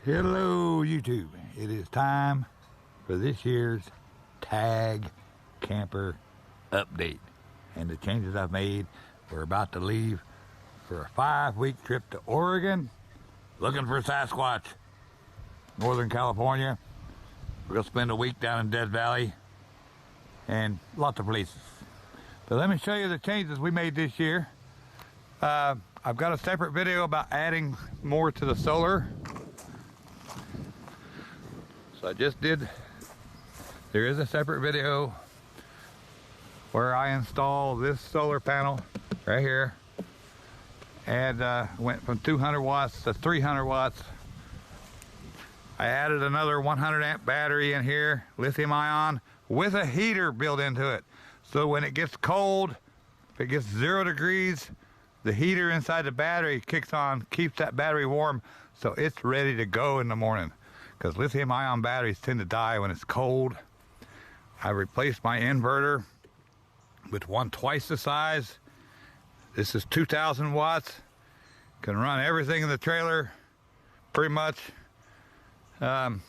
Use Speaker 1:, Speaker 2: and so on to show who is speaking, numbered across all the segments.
Speaker 1: Hello YouTube, it is time for this year's tag camper update and the changes I've made. We're about to leave for a 5-week trip to Oregon looking for Sasquatch, Northern California. We're going to spend a week down in Death Valley and lots of places. But let me show you the changes we made this year. I've got a separate video about adding more to the solar. So I just did, there is a separate video where I installed this solar panel right here and went from 200 watts to 300 watts. I added another 100 amp battery in here, lithium ion, with a heater built into it. So when it gets cold, if it gets 0 degrees, the heater inside the battery kicks on, keeps that battery warm, so it's ready to go in the morning. Because lithium ion batteries tend to die when it's cold. I replaced my inverter with one twice the size. This is 2,000 watts. Can run everything in the trailer, pretty much. And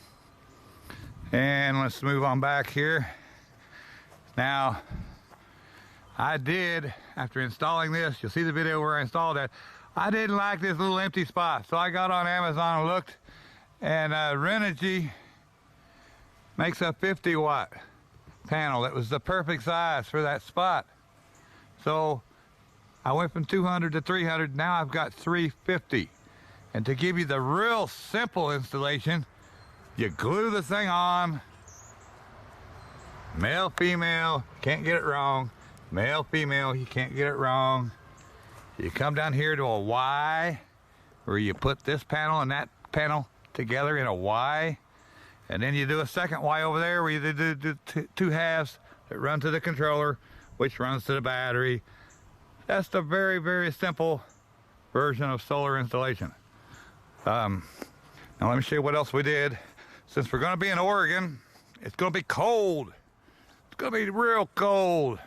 Speaker 1: let's move on back here. Now, I did, after installing this, you'll see the video where I installed that, I didn't like this little empty spot. So I got on Amazon and looked, and Renogy makes a 50 watt panel that was the perfect size for that spot. So I went from 200 to 300, now I've got 350. And to give you the real simple installation, you glue the thing on, male, female, can't get it wrong. Male, female, you can't get it wrong. You come down here to a Y, where you put this panel and that panel together in a Y, and then you do a second Y over there where you do two halves that run to the controller, which runs to the battery. That's the very, very simple version of solar installation. Now let me show you what else we did. Since we're going to be in Oregon, it's going to be cold. It's going to be real cold.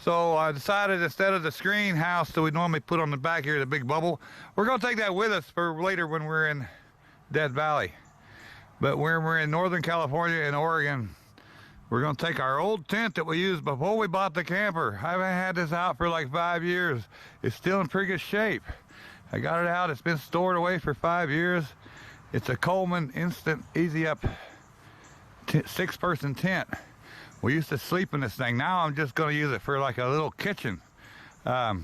Speaker 1: So I decided, instead of the screen house that we normally put on the back here, the big bubble, we're going to take that with us for later when we're in Death Valley. But when we're in Northern California and Oregon, we're going to take our old tent that we used before we bought the camper. I haven't had this out for like 5 years. It's still in pretty good shape. I got it out. It's been stored away for 5 years. It's a Coleman Instant Easy Up 6-person tent. We used to sleep in this thing. Now I'm just going to use it for like a little kitchen. Now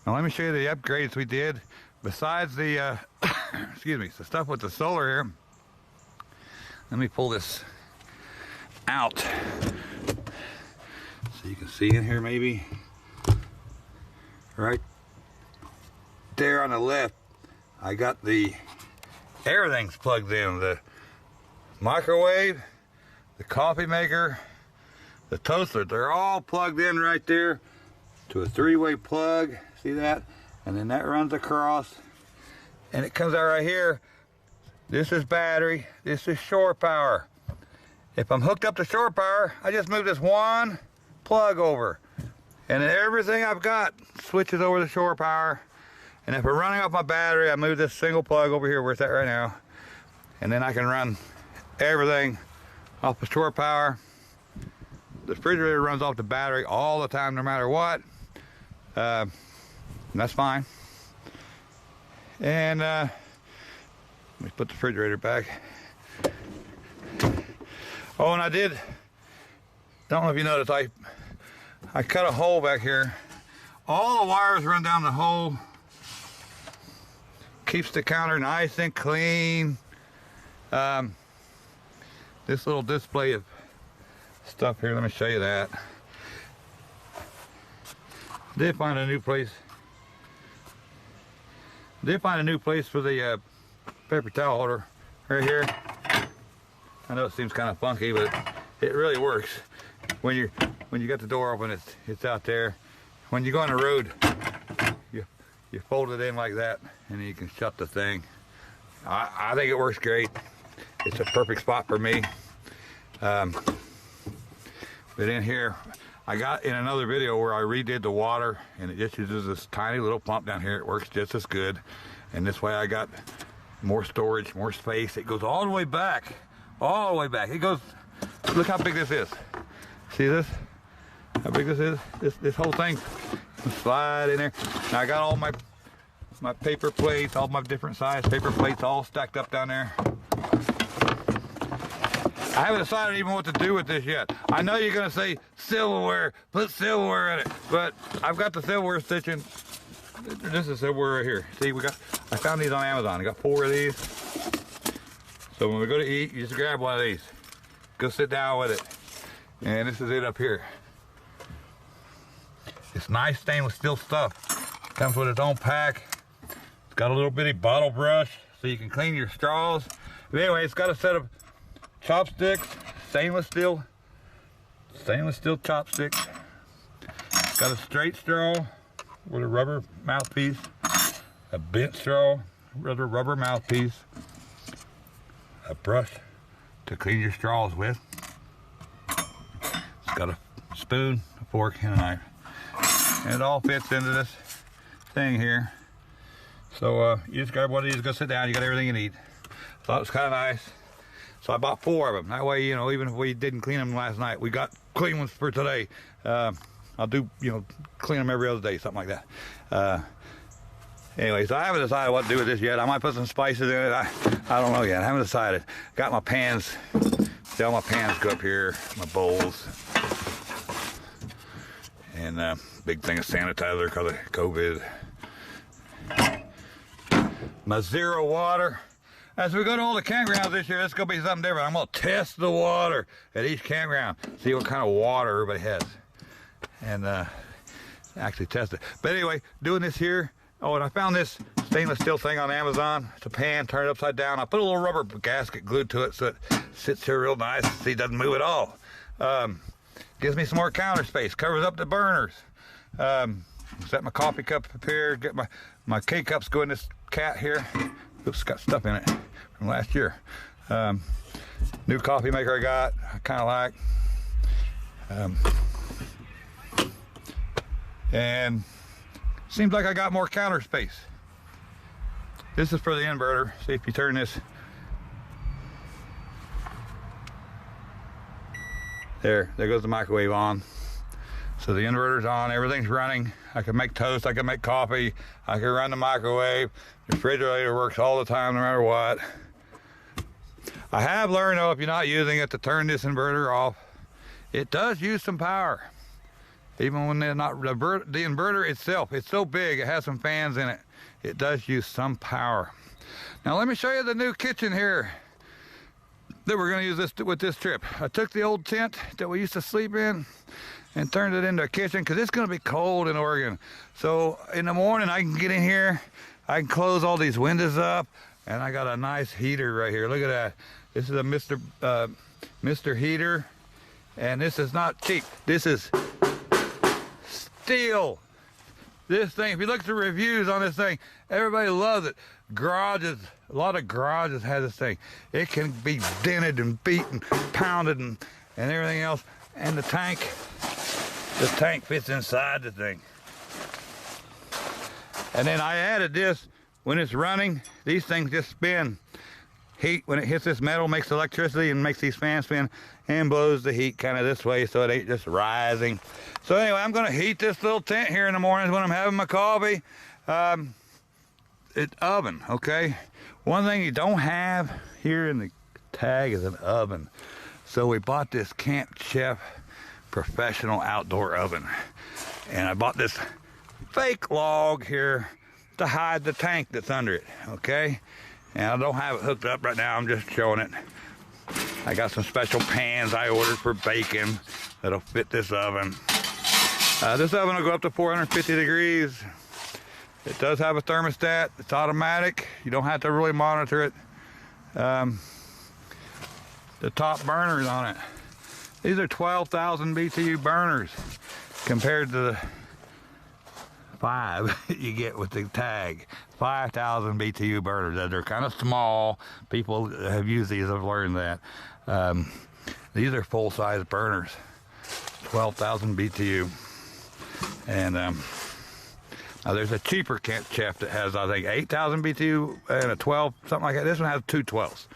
Speaker 1: let me show you the upgrades we did. Besides the, excuse me, the stuff with the solar here. Let me pull this out so you can see in here maybe. Right there on the left, I got everything's plugged in. The microwave, the coffee maker, the toaster, they're all plugged in right there to a 3-way plug. See that? And then that runs across and it comes out right here. This is battery, this is shore power. If I'm hooked up to shore power, I just move this one plug over and then everything I've got switches over to shore power. And if I'm running off my battery, I move this single plug over here where it's at right now, and then I can run everything off the shore power. The refrigerator runs off the battery all the time, no matter what. And that's fine. And let me put the refrigerator back. Oh, and I don't know if you noticed, I cut a hole back here. All the wires run down the hole. Keeps the counter nice and clean. This little display of stuff here, let me show you that. Did find a new place. Did find a new place for the paper towel holder right here. I know it seems kind of funky, but it really works. When you got the door open, it's out there. When you go on the road, you fold it in like that, and then you can shut the thing. I think it works great. It's a perfect spot for me. But in here, I got in another video where I redid the water, and it just uses this tiny little pump down here. It works just as good. And this way I got more storage, more space. It goes all the way back, all the way back. It goes, look how big this is. See this? How big this is? This whole thing slide in there. Now I got all my paper plates, all my different size paper plates all stacked up down there. I haven't decided even what to do with this yet. I know you're gonna say silverware, put silverware in it, but I've got the silverware stitching. This is silverware right here. See, I found these on Amazon. I got 4 of these. So when we go to eat, you just grab one of these. Go sit down with it. And this is it up here. It's nice stainless steel stuff. Comes with its own pack. It's got a little bitty bottle brush so you can clean your straws. But anyway, it's got a set of chopsticks, stainless steel chopsticks. It's got a straight straw with a rubber mouthpiece, a bent straw with a rubber mouthpiece, a brush to clean your straws with. It's got a spoon, a fork, and a knife. And it all fits into this thing here. So you just grab one of these, go sit down, you got everything you need. Thought it was kind of nice. So I bought 4 of them. That way, you know, even if we didn't clean them last night, we got clean ones for today. I'll do, you know, clean them every other day, something like that. Anyway, so I haven't decided what to do with this yet. I might put some spices in it. I don't know yet. I haven't decided. Got my pans. See, all my pans go up here, my bowls. And big thing of sanitizer because of COVID. My zero water. As we go to all the campgrounds this year, it's going to be something different. I'm going to test the water at each campground, see what kind of water everybody has, and actually test it. But anyway, doing this here, oh, and I found this stainless steel thing on Amazon. It's a pan, turn it upside down. I put a little rubber gasket glued to it so it sits here real nice. See, it doesn't move at all. Gives me some more counter space, covers up the burners. Set my coffee cup up here, get my K-cups go in this cat here. Oops, got stuff in it from last year. New coffee maker I got, I kind of like. And seems like I got more counter space. This is for the inverter. See if you turn this. There goes the microwave on. So the inverter's on, everything's running. I can make toast, I can make coffee, I can run the microwave. The refrigerator works all the time, no matter what. I have learned, though, if you're not using it, to turn this inverter off. It does use some power. Even when they're not, the inverter itself, it's so big, it has some fans in it. It does use some power. Now let me show you the new kitchen here that we're gonna use with this trip. I took the old tent that we used to sleep in and turned it into a kitchen because it's gonna be cold in Oregon. So in the morning I can get in here, I can close all these windows up, and I got a nice heater right here. Look at that. This is a Mr. Heater, and this is not cheap. This is steel. This thing, if you look at the reviews on this thing, everybody loves it. Garages, a lot of garages have this thing. It can be dented and beaten, pounded and everything else. And the tank fits inside the thing. And then I added this, when it's running, these things just spin. Heat, when it hits this metal, makes electricity and makes these fans spin and blows the heat kind of this way so it ain't just rising. So anyway, I'm gonna heat this little tent here in the mornings when I'm having my coffee. It's oven, okay? One thing you don't have here in the tag is an oven. So we bought this Camp Chef professional outdoor oven. And I bought this fake log here to hide the tank that's under it, okay? And I don't have it hooked up right now, I'm just showing it. I got some special pans I ordered for bacon that'll fit this oven. This oven will go up to 450 degrees. It does have a thermostat, it's automatic. You don't have to really monitor it. The top burners on it. These are 12,000 BTU burners compared to the 5 you get with the tag. 5,000 BTU burners. They're kind of small. People have used these, I've learned that. These are full-size burners. 12,000 BTU. And Now there's a cheaper Kent chef that has, I think, 8,000 BTU and a 12, something like that. This one has 2 12s,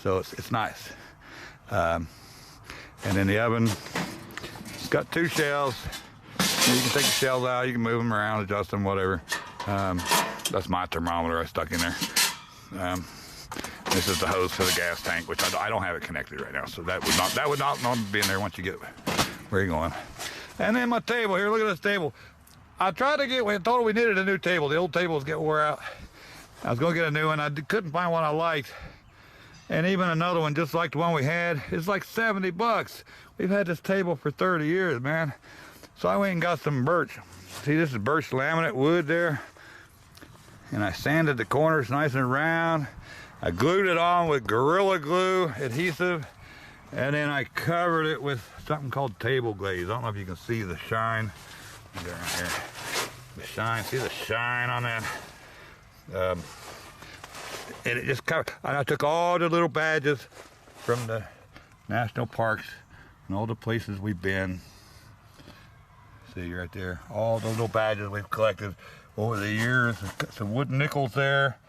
Speaker 1: so it's nice. And then the oven, it's got 2 shells. You can take the shells out, you can move them around, adjust them, whatever. That's my thermometer I stuck in there. This is the hose for the gas tank, which I don't have it connected right now, so that would not normally be in there once you get where you're going. And then my table here, look at this table. I tried to get, we told her we needed a new table. The old table was getting wore out. I was gonna get a new one. I couldn't find one I liked. And even another one just like the one we had, it's like 70 bucks. We've had this table for 30 years, man. So I went and got some birch. See, this is birch laminate wood there. And I sanded the corners nice and round. I glued it on with Gorilla Glue adhesive. And then I covered it with something called table glaze. I don't know if you can see the shine. Right here. The shine, see the shine on that? And it just covered. And I took all the little badges from the national parks and all the places we've been. See right there, all those little badges we've collected over the years. Some wooden nickels there.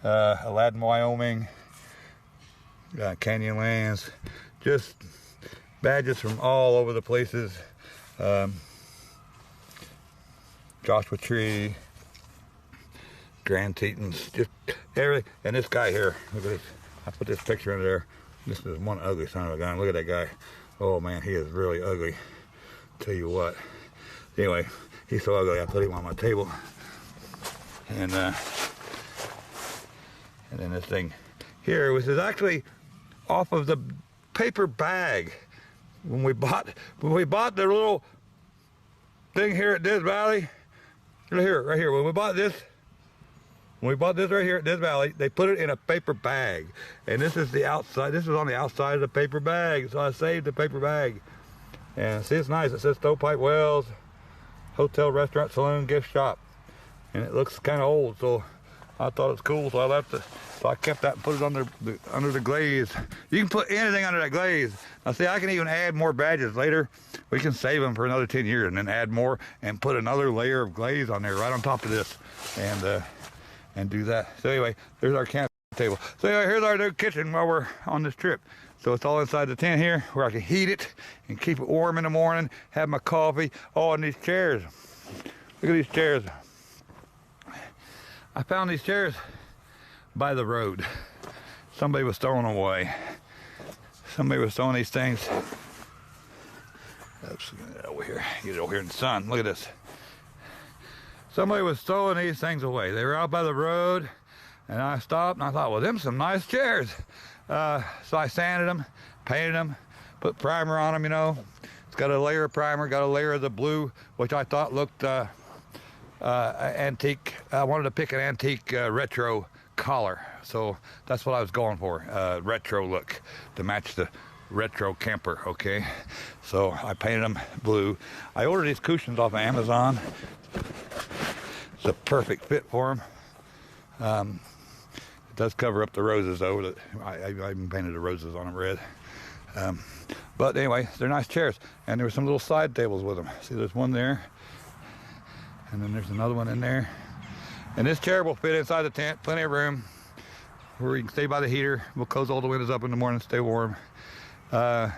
Speaker 1: Aladdin, Wyoming. Canyonlands. Just badges from all over the places. Joshua Tree, Grand Tetons, just everything. And this guy here, look at this. I put this picture in there. This is one ugly son of a gun. Look at that guy. Oh man, he is really ugly. Tell you what. Anyway, he's so ugly I put him on my table. And then this thing here, which is actually off of the paper bag. When we bought the little thing here at Death Valley. Right here, when we bought this right here at Death Valley, they put it in a paper bag. And this is the outside, this is on the outside of the paper bag. So I saved the paper bag. And see, it's nice. It says Stovepipe Wells, Hotel, Restaurant, Saloon, Gift Shop. And it looks kind of old, so I thought it was cool, so I left it. So I kept that and put it under the glaze. You can put anything under that glaze. Now see, I can even add more badges later. We can save them for another 10 years and then add more and put another layer of glaze on there right on top of this and do that. So anyway, there's our camp table. So anyway, here's our new kitchen while we're on this trip. So it's all inside the tent here where I can heat it and keep it warm in the morning, have my coffee. Oh, and these chairs. Look at these chairs. I found these chairs by the road. Somebody was throwing them away. Somebody was throwing these things. Oops, get it over here. Get it over here in the sun. Look at this. Somebody was throwing these things away. They were out by the road, and I stopped and I thought, well, them some nice chairs. So I sanded them, painted them, put primer on them, you know. It's got a layer of primer, got a layer of the blue, which I thought looked antique. I wanted to pick an antique retro collar, so that's what I was going for, retro look to match the retro camper. Okay, so I painted them blue. I ordered these cushions off of Amazon. It's a perfect fit for them. It does cover up the roses though. That I even painted the roses on them red. But anyway, they're nice chairs, and there were some little side tables with them. See, there's one there. And then there's another one in there. And this chair will fit inside the tent, plenty of room where you can stay by the heater. We'll close all the windows up in the morning, stay warm. And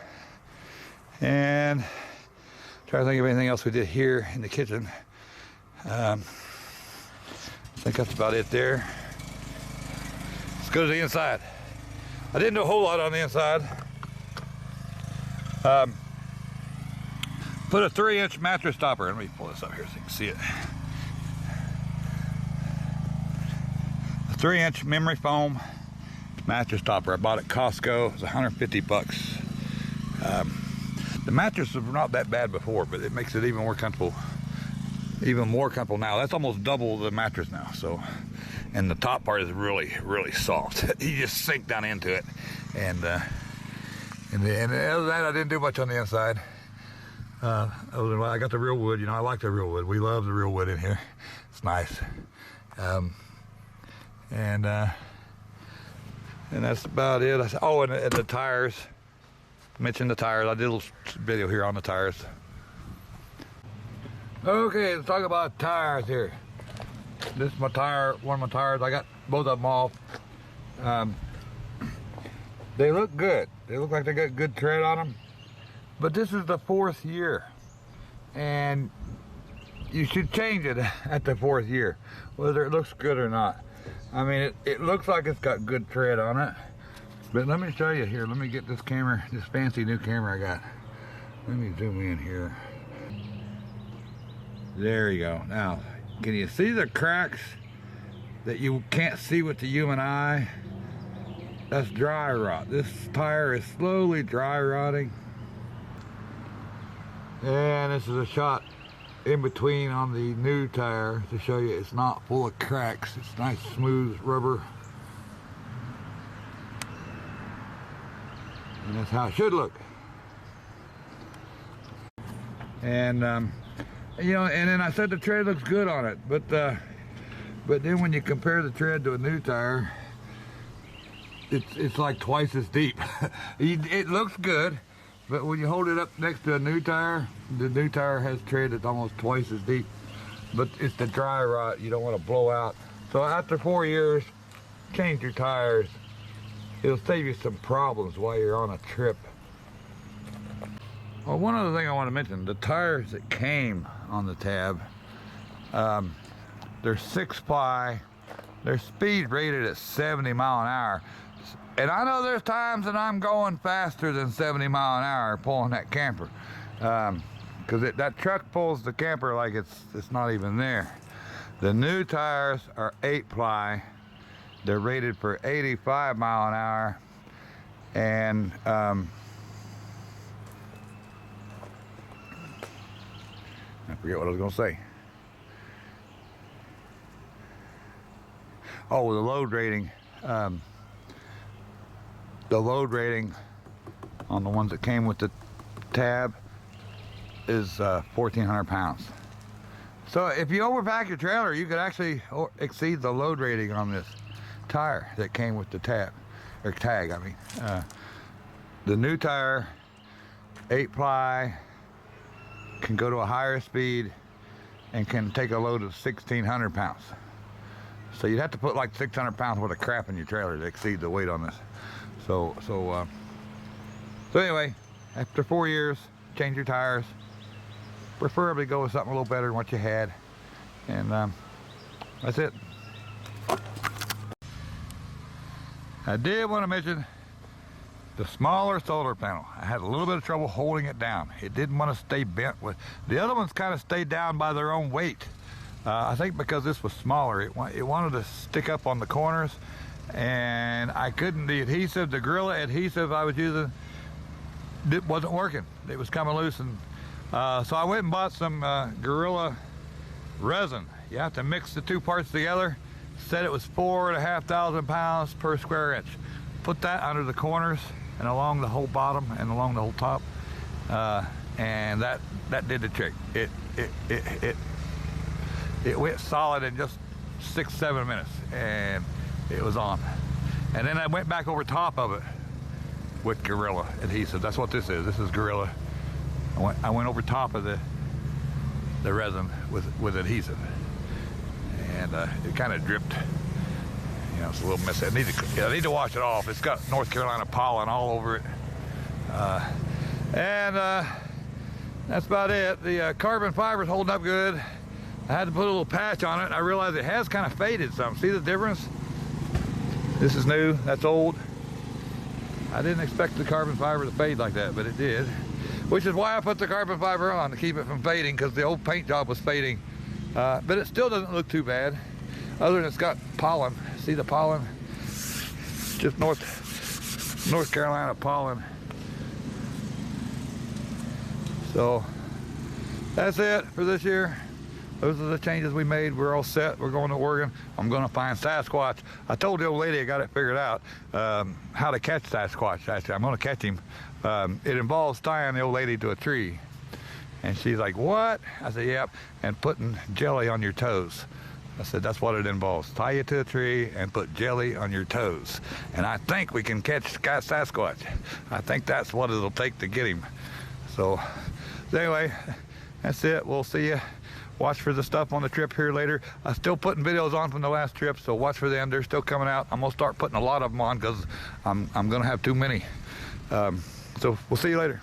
Speaker 1: try to think of anything else we did here in the kitchen. I think that's about it there. Let's go to the inside. I didn't do a whole lot on the inside. Put a 3-inch mattress topper. Let me pull this up here so you can see it. A 3-inch memory foam mattress topper. I bought it at Costco. It was 150 bucks. The mattress was not that bad before, but it makes it even more comfortable. Even more comfortable now. That's almost double the mattress now. So, and the top part is really, really soft. You just sink down into it. And other than that, I didn't do much on the inside. Other than I got the real wood, you know, I like the real wood. We love the real wood in here. It's nice. And that's about it. Oh, and the tires. Mentioned the tires. I did a little video here on the tires. Okay, let's talk about tires here. This is my tire, one of my tires. I got both of them off. They look good. They look like they got good tread on them. But this is the 4th year. And you should change it at the 4th year, whether it looks good or not. I mean, it looks like it's got good tread on it. But let me show you here. Let me get this camera, this fancy new camera I got. Let me zoom in here. There you go. Now, can you see the cracks that you can't see with the human eye? That's dry rot. This tire is slowly dry rotting. And this is a shot in between on the new tire to show you it's not full of cracks. It's nice smooth rubber. And that's how it should look. And you know, and then I said the tread looks good on it, but then when you compare the tread to a new tire, it's like twice as deep. It looks good, but when you hold it up next to a new tire, the new tire has tread that's almost twice as deep. But it's the dry rot you don't want to blow out. So after 4 years, change your tires. It'll save you some problems while you're on a trip. Well, one other thing I want to mention, the tires that came on the tab, they're 6-ply, they're speed rated at 70 mile an hour. And I know there's times that I'm going faster than 70 mile an hour pulling that camper. Because that truck pulls the camper like it's not even there. The new tires are 8-ply. They're rated for 85 mile an hour. And I forget what I was going to say. Oh, the load rating. The load rating on the ones that came with the tab is 1,400 pounds. So if you overpack your trailer, you could actually exceed the load rating on this tire that came with the tab, or tag, I mean. The new tire, 8-ply, can go to a higher speed and can take a load of 1,600 pounds. So you'd have to put like 600 pounds worth of crap in your trailer to exceed the weight on this. So anyway, after 4 years, change your tires. Preferably go with something a little better than what you had. And that's it. I did want to mention the smaller solar panel. I had a little bit of trouble holding it down. It didn't want to stay bent with. The other ones kind of stayed down by their own weight. I think because this was smaller, it wanted to stick up on the corners, and I couldn't. The adhesive, the Gorilla adhesive I was using, it wasn't working. It was coming loose, and so I went and bought some Gorilla resin. You have to mix the two parts together. Said it was 4,500 pounds per square inch. Put that under the corners and along the whole bottom and along the whole top, and that did the trick. It went solid in just 6-7 minutes, and it was on. And then I went back over top of it with Gorilla adhesive. That's what this is. This is Gorilla. I went over top of the resin with adhesive, and it kind of dripped. You know, it's a little messy. I need to wash it off. It's got North Carolina pollen all over it. And that's about it. The carbon fiber's holding up good. I had to put a little patch on it. I realized it has kind of faded some. See the difference? This is new, that's old. I didn't expect the carbon fiber to fade like that, but it did. Which is why I put the carbon fiber on, to keep it from fading, because the old paint job was fading. But it still doesn't look too bad, other than it's got pollen. See the pollen? Just North Carolina pollen. So that's it for this year. Those are the changes we made. We're all set. We're going to Oregon. I'm going to find Sasquatch. I told the old lady I got it figured out, how to catch Sasquatch. Actually, I'm going to catch him. It involves tying the old lady to a tree. And she's like, what? I said, yep. And putting jelly on your toes. I said, that's what it involves. Tie you to a tree and put jelly on your toes. And I think we can catch Sasquatch. I think that's what it'll take to get him. So anyway, that's it. We'll see you watch for the stuff on the trip here later. I'm still putting videos on from the last trip, so watch for them. They're still coming out. I'm gonna start putting a lot of them on because I'm gonna have too many. So we'll see you later.